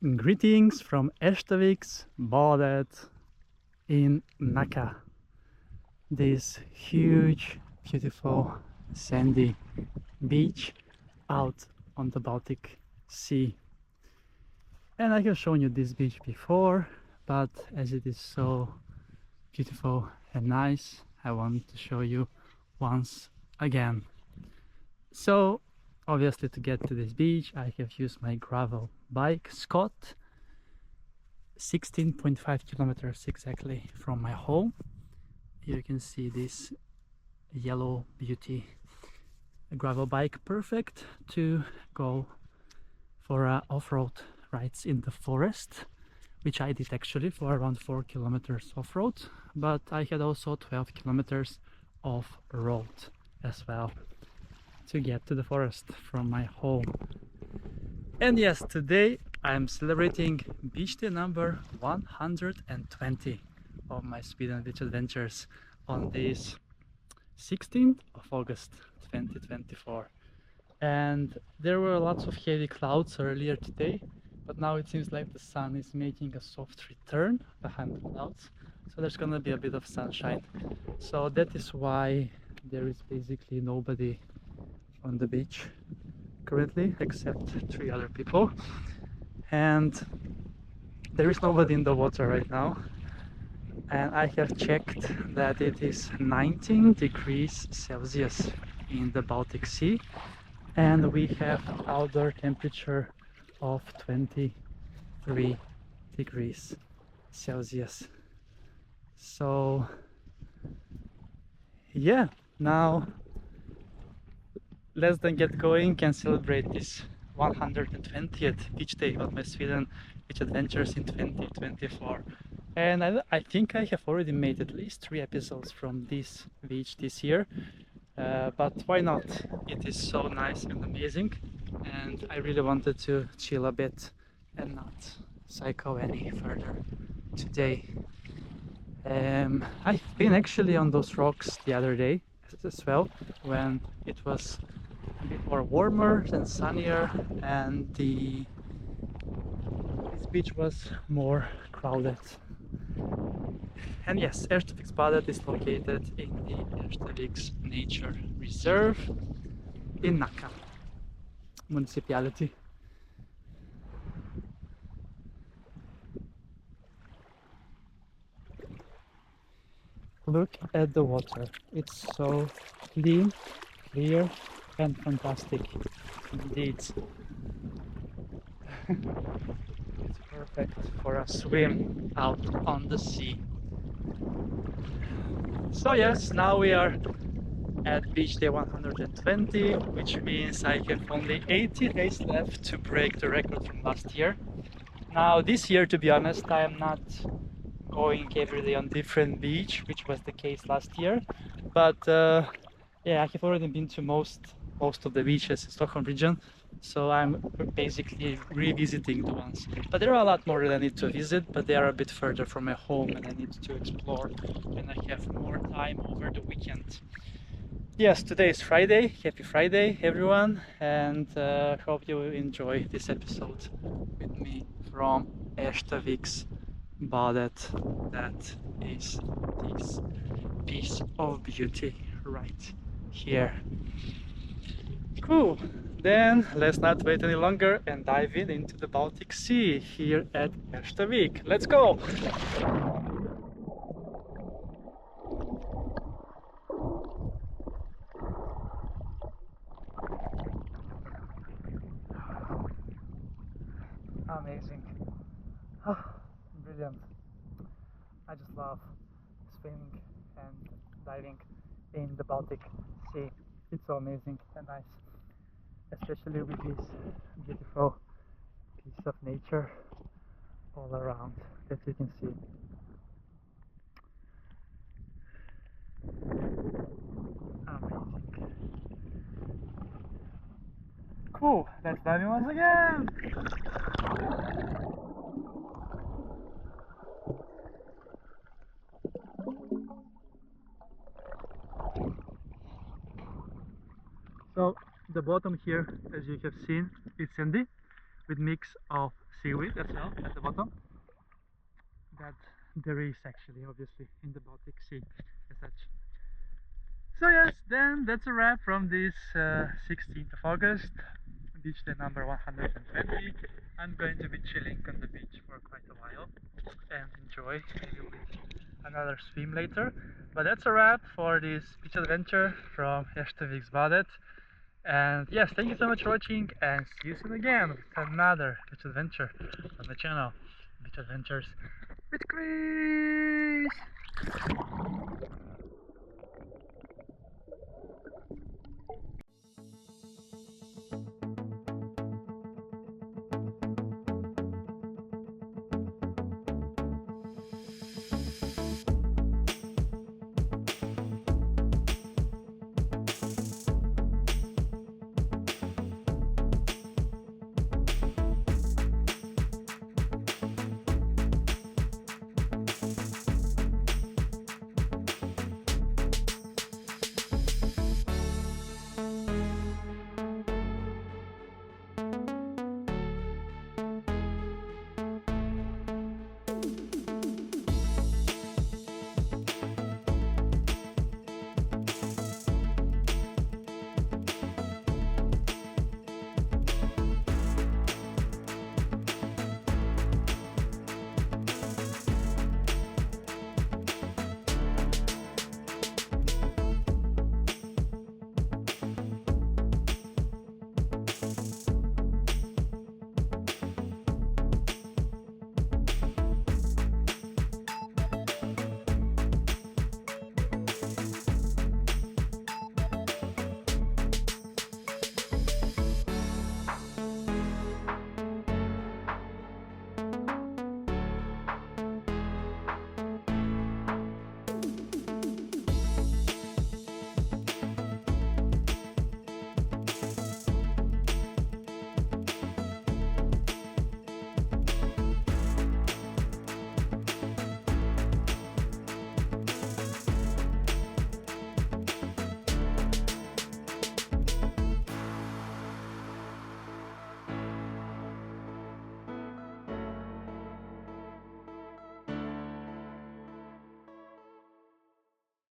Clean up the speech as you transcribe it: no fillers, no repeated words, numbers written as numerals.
Greetings from Erstaviksbadet in Nacka. This huge, beautiful, sandy beach out on the Baltic Sea. And I have shown you this beach before, but as it is so beautiful and nice, I want to show you once again. So obviously, to get to this beach I have used my gravel bike Scott, 16.5 kilometers exactly from my home. You can see this yellow beauty gravel bike, perfect to go for off-road rides in the forest, which I did actually for around 4 kilometers off-road, but I had also 12 kilometers off-road as well to get to the forest from my home. And yes, today I'm celebrating beach day number 120 of my Sweden beach adventures on this 16th of August 2024. And there were lots of heavy clouds earlier today, but now it seems like the sun is making a soft return behind the clouds, so there's gonna be a bit of sunshine. So that is why there is basically nobody on the beach currently except 3 other people, and there is nobody in the water right now. And I have checked that it is 19 degrees Celsius in the Baltic Sea, and we have outdoor temperature of 23 degrees Celsius. So yeah, now let's then get going and celebrate this 120th beach day of my Sweden beach adventures in 2024. And I think I have already made at least 3 episodes from this beach this year, but why not? It is so nice and amazing, and I really wanted to chill a bit and not psycho any further today. I've been actually on those rocks the other day as well, when it was a bit more warmer and sunnier, and this beach was more crowded. And yes, Erstaviksbadet is located in the Erstaviks Nature Reserve in Nacka municipality. Look at the water, it's so clean, clear and fantastic indeed. It's perfect for a swim out on the sea. So yes, now we are at beach day 120, which means I have only 80 days left to break the record from last year. Now this year, to be honest, I am not going every day on different beach, which was the case last year, but yeah, I have already been to most of the beaches in Stockholm region, so I'm basically revisiting the ones. But there are a lot more that I need to visit, but they are a bit further from my home and I need to explore when I have more time over the weekend. Yes, today is Friday. Happy Friday, everyone, and hope you enjoy this episode with me from Erstaviksbadet. That is this piece of beauty right here. Cool. Then let's not wait any longer and dive into the Baltic Sea here at Erstavik. Let's go! Amazing. Oh, brilliant. I just love swimming and diving in the Baltic Sea. It's so amazing and nice, especially with this beautiful piece of nature all around that you can see. Amazing. Cool, let's dive in once again! So the bottom here, as you have seen, it's sandy with mix of seaweed as well at the bottom that there is actually obviously in the Baltic Sea as such. So yes, then that's a wrap from this 16th of August, beach day number 120. I'm going to be chilling on the beach for quite a while and enjoy maybe with another swim later. But that's a wrap for this beach adventure from Erstaviksbadet. And yes, thank you so much for watching, and see you soon again with another beach adventure on the channel, Beach Adventures with Chris.